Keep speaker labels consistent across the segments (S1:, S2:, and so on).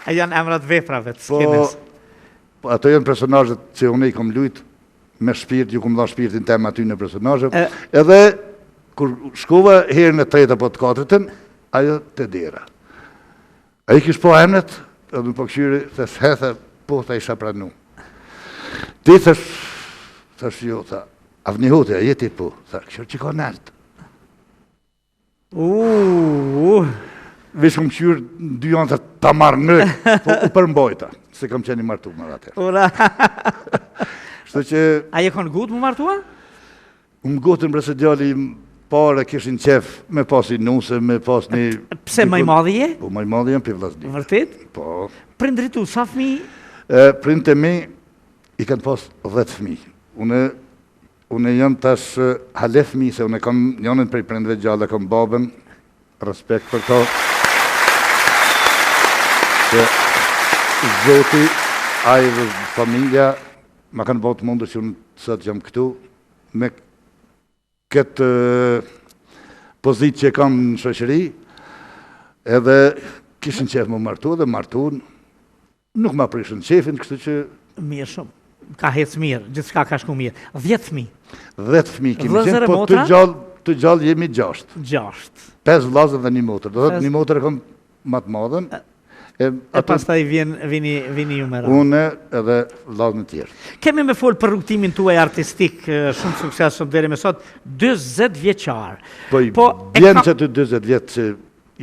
S1: Janë emrat veprave të skenës.
S2: Po, ato janë personazhet që unë i kom lujt me shpirt, ju kom dha shpirtin tem aty në personazhe. Edhe kur shkova herën e tretë apo të katërtën, ajo te dera. Ai kish po emrat, edhe më po këshyri, thash hetha, po ta isha pranu. Ti thash jo, tha, avni hote, a jeti po, tha, këshur që ka nalt. Vesh më këshyr, në 2 janë ta marrë në, po u përmbojta, se kam qeni martu më atër. Shtë që...
S1: A je konë gutë më martua?
S2: Më gotën brese djali pare kishin qef me pas i nuse, me pas një...
S1: Pse maj madhi je?
S2: Po maj madhi jam për vlasni.
S1: Vërtit?
S2: Po.
S1: Prindri tu, sa fmi?
S2: Prindë mi i kanë pas 10 fmi. Une jam tash hale fmi, se une kam njënën prej prindve gjallë, kam babën, respekt për ta. Se Zoti, ajë dhe familja, ma kanë botë mundër që unë sëtë jam këtu, me këtë pozit që kam në shoqëri, edhe kishin qef më martu dhe martun, nuk ma prishën qefin, kështu që...
S1: Mirë shumë, ka hecë mirë, gjithë shka ka shku mirë. 10 fmi?
S2: 10 fmi kemi qenë, po të gjallë jemi 6.
S1: 6.
S2: 5 vlazën dhe 1 motër, do dhe 1 motër e kom matë madhen.
S1: E pas ta i vini ju me ra.
S2: Une edhe vlazën e tjerë.
S1: Kemi me folë për rrugtimin tuaj artistik, shumë sukses shumë deri me sot, 20 vjeqar.
S2: Po, bjenë që të 20 vjetë që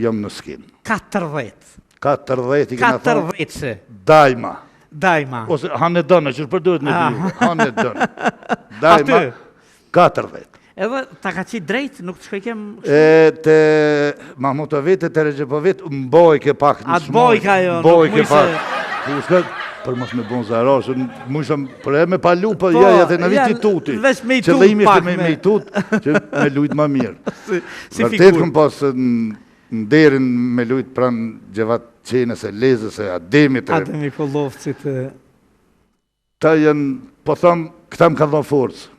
S2: jam në skinë.
S1: 40.
S2: 40 i këna thonë.
S1: 40 që.
S2: Dajma. Ose hanë e dënë, që shpërdojt me dy. Hanë e dënë. Dajma, 40.
S1: Edhe ta ka qi drejt, nuk të shkoj kem...
S2: Te Mahmutovit e te Regjepovit, mboj ke pak në shmoj.
S1: Atë boj ka jo,
S2: nuk mujse... Për mos me bon zarash, mujshëm për e me palu, për ja dhe në viti tuti.
S1: Vesh me i tut pak me...
S2: Qëllimi ishte me i tut, që me lujt ma mirë. Vërtet këm pas në derin me lujt pranë Gjevat Qenës e Lezës e Ademit.
S1: Ademi Kollovcit.
S2: Ta janë, po thamë, këta më ka dha forcë.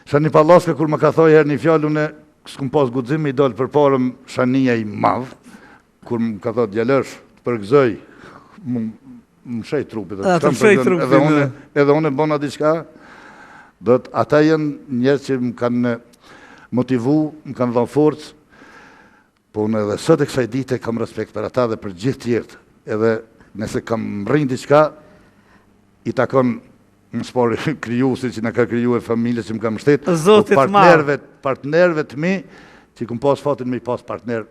S2: Shani Pallaska, kur më ka thoj herë një fjallë, une s'kum pas gudzim me i dollë për parëm Shania i madhë, kur më ka thot djalësh, të përgëzoj, më shej trupit. Edhe une bona diqka, ata janë njerë që më kanë motivu, më kanë dhënë forcë, po unë edhe sot e kësaj dite kam respekt për ata dhe për gjithë tjertë, edhe nëse kam rrinë diqka, i takon më spori kryusit që në ka kryu e familje që më kam shtetë, partnerve të mi, që këm pas fatin me i pas partner,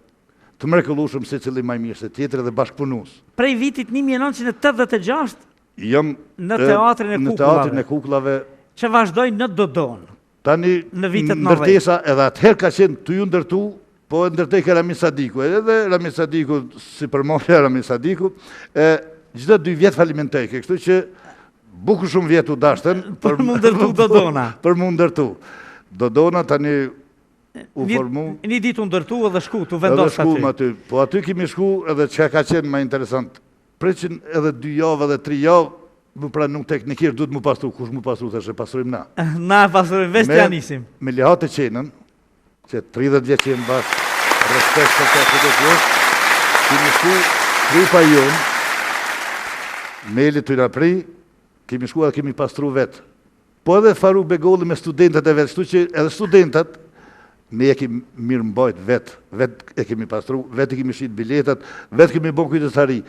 S2: të mrekullushëm si cili maj mirë se tjetër edhe bashkëpunus.
S1: Prej vitit 1986,
S2: në teatrin e kukullave,
S1: që vazhdojnë në Dodon,
S2: tani ndërtesa edhe atëher ka qenë të ju ndërtu, po e ndërtej ke Ramin Sadiku, edhe Ramin Sadiku, si përmorja Ramin Sadiku, gjithë 2 vjetë falimentej, kështu që buku shumë vjetu dashtën
S1: për më ndërtu Dodona.
S2: Për më ndërtu. Dodona tani u formu...
S1: Një ditë u ndërtu edhe shku, të vendosë
S2: aty. Po aty kemi shku edhe që ka qenë ma interesant. Preqin edhe 2 javë edhe 3 javë, më pra nuk teknikirë, du të më pasru, kush më pasru, theshe pasurim na.
S1: Na pasurim, vesh të janisim.
S2: Me lihat e qenën, që 30 vjetë qenë bashkë, respekt për të të vjetë, kemi shku trupa jonë, Meli të napri, kemi shku edhe kemi pastru vetë. Po edhe Faruk Begolli me studentat e vetë, shtu që edhe studentat, me e kemi mirë mbajt vetë, vetë e kemi pastru, vetë e kemi shqit biletat, vetë kemi bon kujtësari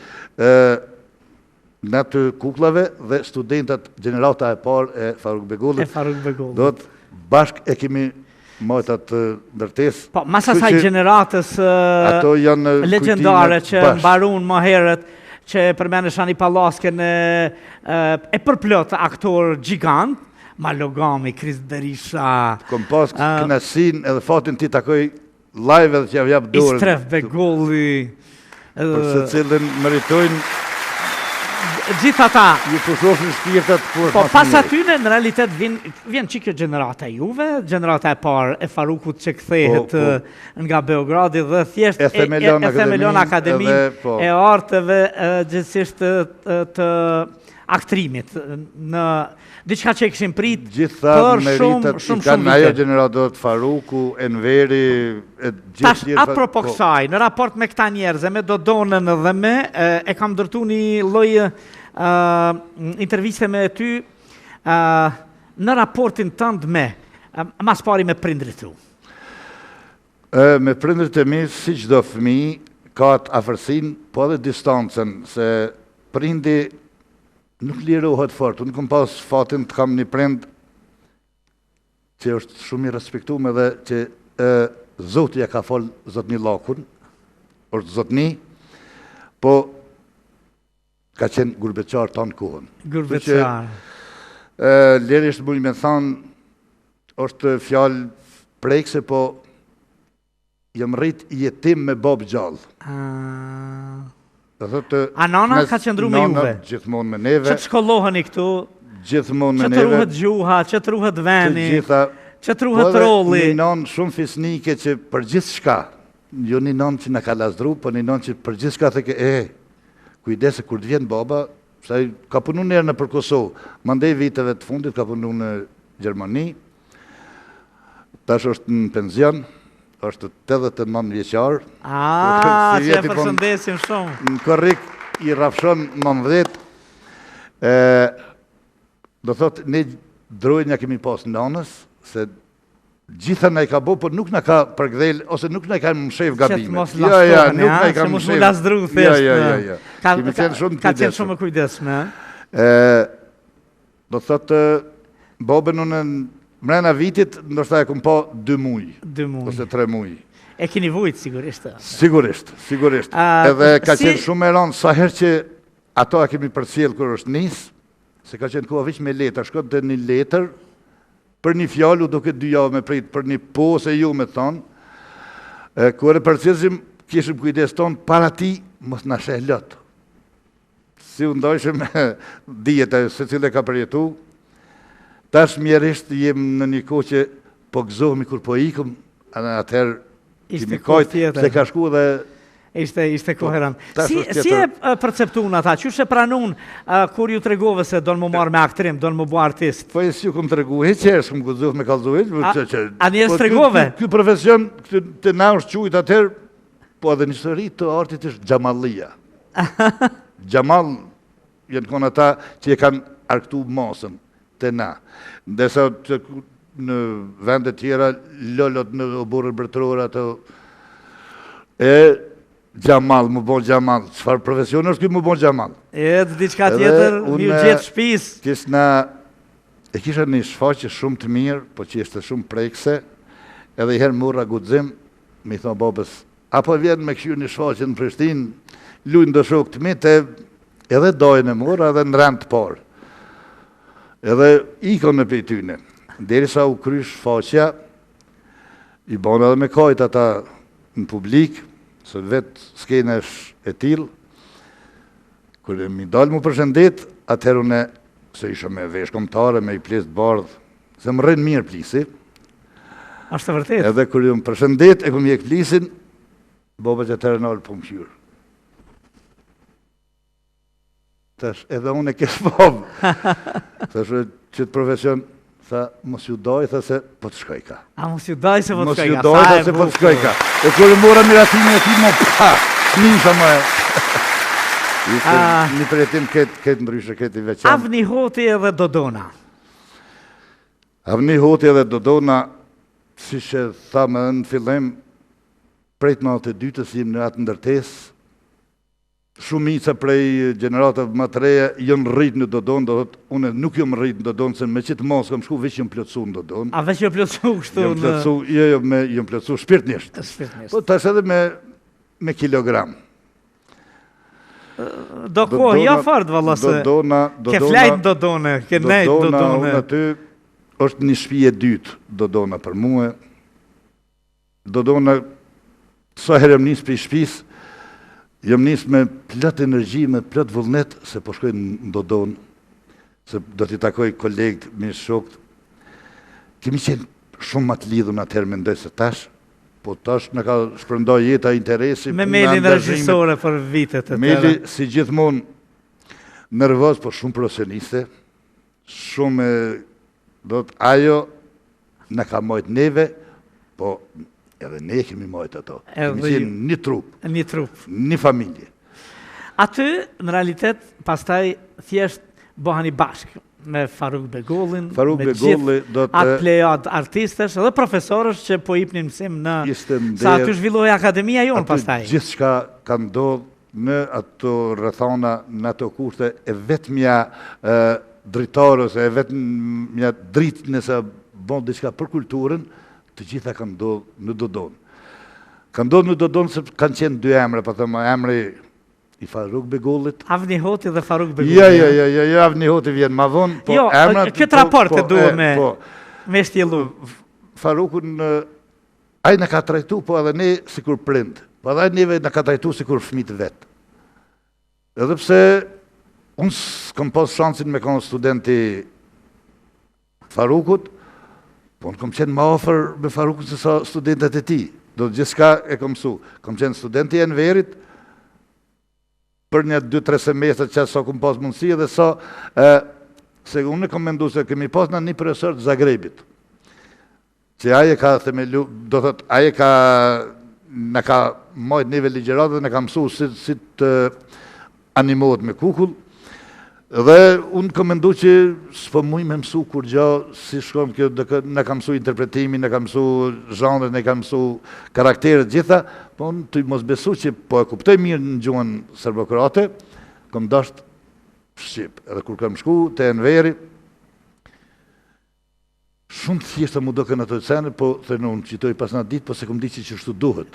S2: në të kuklave dhe studentat generata e parë e Faruk Begolli. Do të bashk e kemi majt atë ndërtes.
S1: Po, mas asaj generatës legendare që mbarun më herët, që përmene Shani Pallasken e përplot aktor gjigant, Malogami, Kris Berisha...
S2: Kom pas knasin edhe fatin ti takoj live edhe që javjap dorën.
S1: Istref Begolli...
S2: Për se cilën meritojnë...
S1: Gjitha ta...
S2: Ju përshofën shpirtat...
S1: Po pas atyne në realitet vjen që kjo generata juve, generata e parë e Farukut që kthehet nga Beogradi dhe thjesht e Themelon Akademi e arteve gjithësisht të aktrimit, në diçka që e kishim prit
S2: Gjitha
S1: për
S2: meritat i kanë ajo gjeneratorët Faruku, Enveri, e
S1: Tash,
S2: gjithë
S1: apropo kësaj, në raport me këta njerëz, me Dodonën dhe me, e kam ndërtu një lloj interviste me ty në raportin tënd me, mas pari me prindrit tu.
S2: Me prindrit e mi, si çdo fëmijë, ka atë afërsinë, po edhe distancën, se prindi nuk lirohet fort. Unë kam pas fatin të kam një prind që është shumë i respektuar dhe që Zoti ja ka fol zotni Lakun, është zotni, po ka qenë gurbeqar tanë kohën.
S1: Gurbeqar.
S2: Lirisht mund me thonë, është fjalë prekse, po jam rrit jetim me babë gjallë.
S1: A nana ka qëndru me juve?
S2: Nana gjithmonë me neve.
S1: Që të shkolloheni këtu?
S2: Gjithmonë me
S1: që
S2: neve.
S1: të ruhet gjuha, që të ruhet veni, që të ruhet rolli.
S2: Një nanë shumë fisnike që për gjithë shka, jo një nanë që në ka lasdru, po një nanë që për gjithë shka theke, kujdese kur të vjen baba, sa ka punu njerë në për Kosovë, mandej viteve të fundit ka punu në Gjermani, tash është në penzion, është 89 vjeqar.
S1: Që e përshëndesim shumë.
S2: Në korrik i rafshon 19. Do thot, ne drojnja kemi pas nanës, se gjitha na i ka bo, por nuk na ka përgdhel, ose nuk na i ka më shef gabimet.
S1: Që të mos lastohen,
S2: nuk na i ka
S1: që
S2: më
S1: mos mu lasdru, thjesht.
S2: Ka qenë
S1: shumë kujdesme.
S2: Do thot, babën unë mrena vitit, ndoshta e kum pa 2 muj.
S1: 2 muj.
S2: Ose 3 muj.
S1: E keni vujt, sigurisht.
S2: Sigurisht. Edhe ka qenë shumë e ranë, sa herë që ato a kemi përcjell kur është nis, se ka qenë koha veç me letër, shkot dhe një letër, për një fjallu duke 2 javë me prit, për një po se ju me thonë, kur e përcjellsim, kishim kujdes tonë, para ti, mos në sheh lot. Si u ndojshim dieta, se cilë ka përjetu, tash mjerisht jem në një kohë që po gëzohemi kur po ikëm, atëherë kemi kojtë, se ka shku dhe...
S1: Ishte koherant. Si e perceptun ata? Qysh e pranun kur ju tregove se do në më marrë me aktrim, do në më bu artist?
S2: Po e si ju këm të regu, heqë s'këm gëzoh me kalzoh.
S1: A njerës tregove?
S2: Ky profesion, të na është qujt atëherë, po edhe një sëri të artit është Gjamallia. Gjamal, jenë konë ata që e kanë arktu masën të na. Ndesa në vendet tjera, lollot në oborën bërtërora të... Gjamal, më bon Gjamal. Qëfar profesion është kjo më bon Gjamal?
S1: Diçka tjetër, një gjithë shpis.
S2: E kisha një shfaqe shumë të mirë, po që ishte shumë prekse, edhe i herë mura gudzim, mi thonë babës, apo vjen me këshu një shfaqe në Prishtinë, lujnë do shok të mitë, edhe dojnë e mura, edhe në rend të parë. Edhe ikon në pejtyne. Deri sa u krysh shfaqja, i bonë edhe me kajt ata në publik, se vetë s'kene e tilë, kërë mi dalë mu përshëndet, atëherë une, se isha me vesh komtare, me i plisë të bardhë, se më rrinë mirë plisi.
S1: Ashtë të vërtet.
S2: Edhe kërë ju më përshëndet, e këmë jek plisin, boba që atëherë nalë për më qyrë. Tash, edhe unë e kesë babë. Tash, qëtë profesion, tha, mos ju doj, tha se po të shkoj ka.
S1: A mos ju doj se po të shkoj ka.
S2: Mos ju doj, tha se po të shkoj ka. E kërë mora miratimi e ti, mo pa, nisha më e. Një përjetim këtë ndryshë, këtë i veçanë.
S1: Avni Hoti edhe Dodona.
S2: Avni Hoti edhe Dodona, si që thamë në fillim, prejtë në atë dytës jim në atë ndërtesë, shumica prej gjeneratave më të reja jënë rritë në Dodon, do thotë, une nuk jëmë rritë në Dodon, se me qitë mos kam shku, veç jëmë plotësu në Dodon.
S1: A veç jëmë plotësu kështu në...
S2: Jëmë plotësu shpirtnisht. Po tash edhe me kilogram.
S1: Do kohë, ja fardë valla se... Ke flajtë Dodone, ke nejtë Dodone.
S2: Unë aty është një shpije dytë Dodona për muë. Dodona, sa herë jëmë njësë për i shpisë, jam nisë me plot energji, me plot vullnet, se po shkoj në Dodon, se do t'i takoj kolegët, me shokët. Kemi qenë shumë më të lidhun atëherë mendoj se tash, po tash në ka shpërndoj jeta interesi.
S1: Me Melin regjisore për vitet e tëra.
S2: Meli, si gjithmonë, nervoz, po shumë profesioniste, shumë, do të ajo në ka mojt neve, po edhe ne kemi mojt ato. Kemi qenë një trup,
S1: Një trup.
S2: një familje.
S1: Aty, në realitet, pastaj thjesht bëhani bashkë me Faruk Begullin,
S2: Faruk
S1: me
S2: Begulli
S1: gjithë
S2: do
S1: atë
S2: të
S1: plejad artistësh edhe profesorësh që po jepnin mësim në
S2: ishte
S1: sa aty
S2: nder,
S1: zhvillohej akademia jonë
S2: aty
S1: pastaj.
S2: gjithë shka ka ndodhë në ato rrethana, në ato kurte, e vetëmja dritarës, e vetëmja dritë nëse bon diçka për kulturën, të gjitha ka ndodhë në Dodon. Ka ndodhë në Dodon se kanë qenë dy emre, pa thëmë emri i Faruk Begullit.
S1: Avni Hoti dhe Faruk Begulli.
S2: Ja, Avni Hoti vjen ma vonë, po
S1: Jo,
S2: emrat...
S1: këtë raport e duhet me shtjelu.
S2: Farukun, ai në ka trajtu, po edhe ne si kur prind, po edhe neve në ka trajtu si kur fëmit vetë. Edhe pse, unë s'kam pas shansin me konë studenti Farukut, po unë kom qenë ma ofër me Farukut se sa studentet e ti. Do të gjithë e kom su. Kom qenë studenti e Enverit, për një 2-3 semestre që sa kom pas mundësi edhe sa, se unë e kom mendu se kemi pas në një profesor të Zagrebit, që aje ka themelu, do thot, aje ka, në ka majt neve ligjeratë dhe në ka mësu si të animohet me kukull, dhe unë kom mendu që s'po muj me mësu kur gjo, si shkom kjo, në ka mësu interpretimin, në ka mësu zhanret, në ka mësu karakteret gjitha, po unë të mos besu që po e kuptoj mirë në gjuhën serbokrate, kom dasht Shqip. Edhe kur kam shku të Enveri, shumë të thjeshtë mu do kënë ato të sene, po thënë unë qitoj pas në ditë, po se kom di që qështu duhet.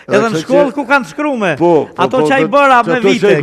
S1: Edhe në shkollë ku kanë shkrume,
S2: Po,
S1: ato që a i bëra me vite.